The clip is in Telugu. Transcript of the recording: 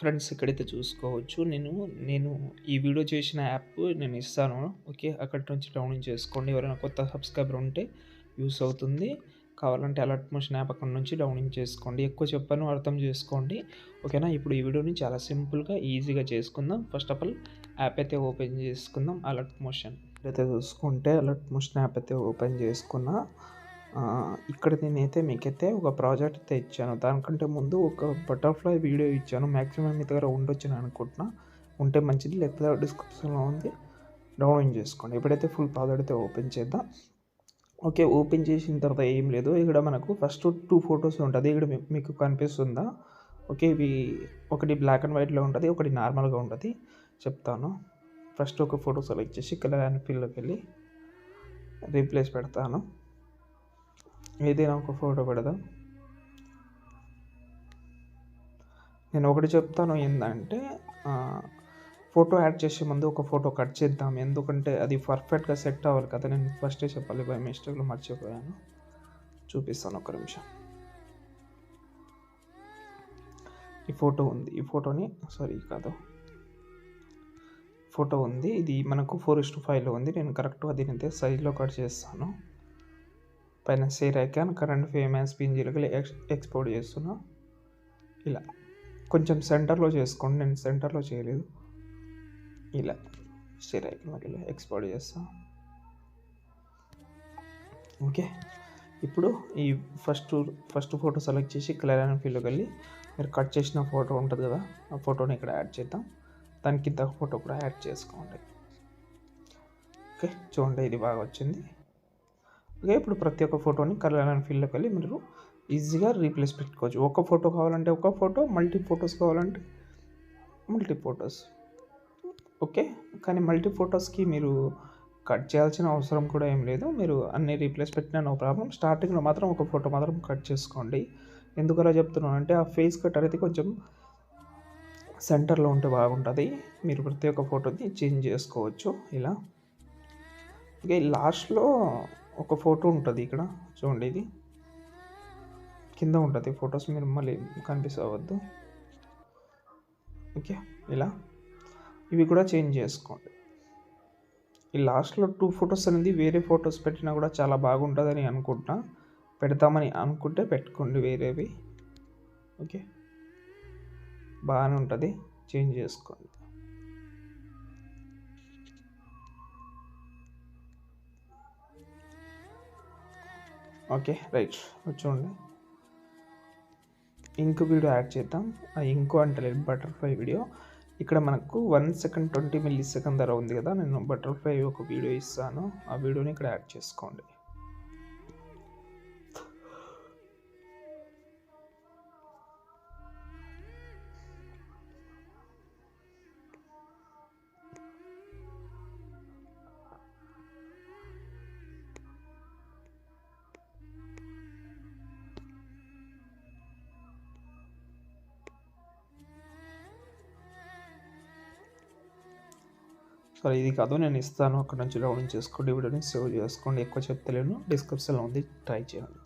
ఫ్రెండ్స్ ఇక్కడైతే చూసుకోవచ్చు. నేను ఈ వీడియో చేసిన యాప్ నేను ఇస్తాను. ఓకే. అక్కడి నుంచి డౌన్లోడ్ చేసుకోండి. ఎవరైనా కొత్త సబ్స్క్రైబర్ ఉంటే యూస్ అవుతుంది. కావాలంటే అలర్ట్ మోషన్ యాప్ అక్కడి నుంచి డౌన్లోడ్ చేసుకోండి. ఎక్కువ చెప్పను, అర్థం చేసుకోండి. ఓకేనా. ఇప్పుడు ఈ వీడియోని చాలా సింపుల్గా ఈజీగా చేసుకుందాం. ఫస్ట్ ఆఫ్ ఆల్ యాప్ అయితే ఓపెన్ చేసుకుందాం. అలర్ట్ మోషన్ అయితే చూసుకుంటే అలర్ట్ మోషన్ యాప్ అయితే ఓపెన్ చేసుకున్నా. ఇక్కడ నేనైతే మీకైతే ఒక ప్రాజెక్ట్ అయితే ఇచ్చాను. దానికంటే ముందు ఒక బటర్‌ఫ్లై వీడియో ఇచ్చాను. మాక్సిమం మీ దగ్గర ఉండొచ్చని అనుకుంటున్నా. ఉంటే మంచిది, లేకపోతే డిస్క్రిప్షన్‌లో ఉంది, డౌన్లోడ్ చేసుకోండి. ఇప్పుడైతే ఫుల్ ప్రాజెక్ట్ అయితే ఓపెన్ చేద్దాం. ఓకే. ఓపెన్ చేసిన తర్వాత ఏం లేదు. ఇక్కడ మనకు ఫస్ట్ 2 ఫోటోస్ ఉంటది. ఇక్కడ మీకు కనిపిస్తుందా? ఓకే. ఇవి ఒకటి బ్లాక్ అండ్ వైట్‌లో ఉంటది. ఒకటి నార్మల్‌గా ఉంటది. చెప్తాను. ఫస్ట్ ఒక ఫోటో సెలెక్ట్ చేసి కలర్ అండ్ ఫిల్‌లోకి వెళ్ళి రీప్లేస్ పెడతాను. ఏదైనా ఒక ఫోటో పెడదాం. నేను ఒకటి చెప్తాను ఏందంటే, ఫోటో యాడ్ చేసే ముందు ఒక ఫోటో కట్ చేద్దాం. ఎందుకంటే అది పర్ఫెక్ట్‌గా సెట్ అవ్వాలి కదా. నేను ఫస్టే చెప్పాలి, బై మిస్టేక్‌లో మర్చిపోయాను. చూపిస్తాను, ఒక్క నిమిషం. ఈ ఫోటో ఉంది. ఈ ఫోటోని ఫోటో ఉంది. ఇది మనకు 4:5లో ఉంది. నేను కరెక్ట్‌గా దీనైతే సైజ్‌లో కట్ చేస్తాను. పైన share icon, current frame as పిఎన్‌జీలోకి ఎక్స్‌పోర్ట్ చేస్తున్నా. ఇలా కొంచెం సెంటర్లో చేసుకోండి. నేను సెంటర్లో చేయలేదు. ఇలా షేర్ ఐకాన్లోకి వెళ్ళి ఎక్స్‌పోర్ట్ చేస్తా. ఓకే. ఇప్పుడు ఈ ఫస్ట్ ఫోటో సెలెక్ట్ చేసి కలర్ అండ్ ఫీల్డ్‌లోకి వెళ్ళి మీరు కట్ చేసిన ఫోటో ఉంటుంది కదా, ఆ ఫోటోని ఇక్కడ యాడ్ చేద్దాం. దాని కింద ఫోటో కూడా యాడ్ చేసుకోండి. ఓకే. చూడండి, ఇది బాగా వచ్చింది. ఓకే. ఇప్పుడు ప్రతి ఒక్క ఫోటోని కలర్ అండ్ ఫీల్డ్‌లోకి వెళ్ళి మీరు ఈజీగా రీప్లేస్ పెట్టుకోవచ్చు. ఒక ఫోటో కావాలంటే ఒక ఫోటో, మల్టీ ఫోటోస్ కావాలంటే మల్టీ ఫోటోస్. ఓకే. కానీ మల్టీ ఫోటోస్కి మీరు కట్ చేయాల్సిన అవసరం కూడా ఏం లేదు. మీరు అన్నీ రీప్లేస్ పెట్టినా నో ప్రాబ్లమ్. స్టార్టింగ్‌లో మాత్రం ఒక ఫోటో మాత్రం కట్ చేసుకోండి. ఎందుకలా చెప్తున్నానంటే ఆ ఫేస్ కట్ అనేది కొంచెం సెంటర్లో ఉంటే బాగుంటుంది. మీరు ప్రతి ఒక్క ఫోటోని చేంజ్ చేసుకోవచ్చు ఇలా. ఓకే. లాస్ట్‌లో ఒక ఫోటో ఉంటుంది ఇక్కడ చూడండి. ఇది కింద ఉంటుంది ఫొటోస్, మీరు మళ్ళీ కనిపిస్తవద్దు. ఓకే. ఇలా ఇవి కూడా చేంజ్ చేసుకోండి. ఈ లాస్ట్‌లో 2 ఫోటోస్ అనేది వేరే ఫోటోస్ పెట్టినా కూడా చాలా బాగుంటుందని అనుకుంటున్నా. పెడతామని అనుకుంటే పెట్టుకోండి వేరేవి. ఓకే. బాగానే ఉంటుంది. చేంజ్ చేసుకోండి. ఓకే. రైట్. చూడండి, ఇంకో వీడియో యాడ్ చేద్దాం. ఆ ఇంకో అంటలేదు, బటర్‌ఫ్లై వీడియో. ఇక్కడ మనకు 1 సెకండ్ 20 మిల్లీ సెకండ్ ధర ఉంది కదా. నేను బటర్‌ఫ్లై ఒక వీడియో ఇస్తాను. ఆ వీడియోని ఇక్కడ యాడ్ చేసుకోండి. సరే, ఇది కాదు, నేను ఇస్తాను. అక్కడ నుంచి డౌన్లోడ్ చేసుకోండి. వీడియోని సేవ్ చేసుకోండి. ఎక్కువ చెప్తలేను, డిస్క్రిప్షన్లో ఉంది, ట్రై చేయండి.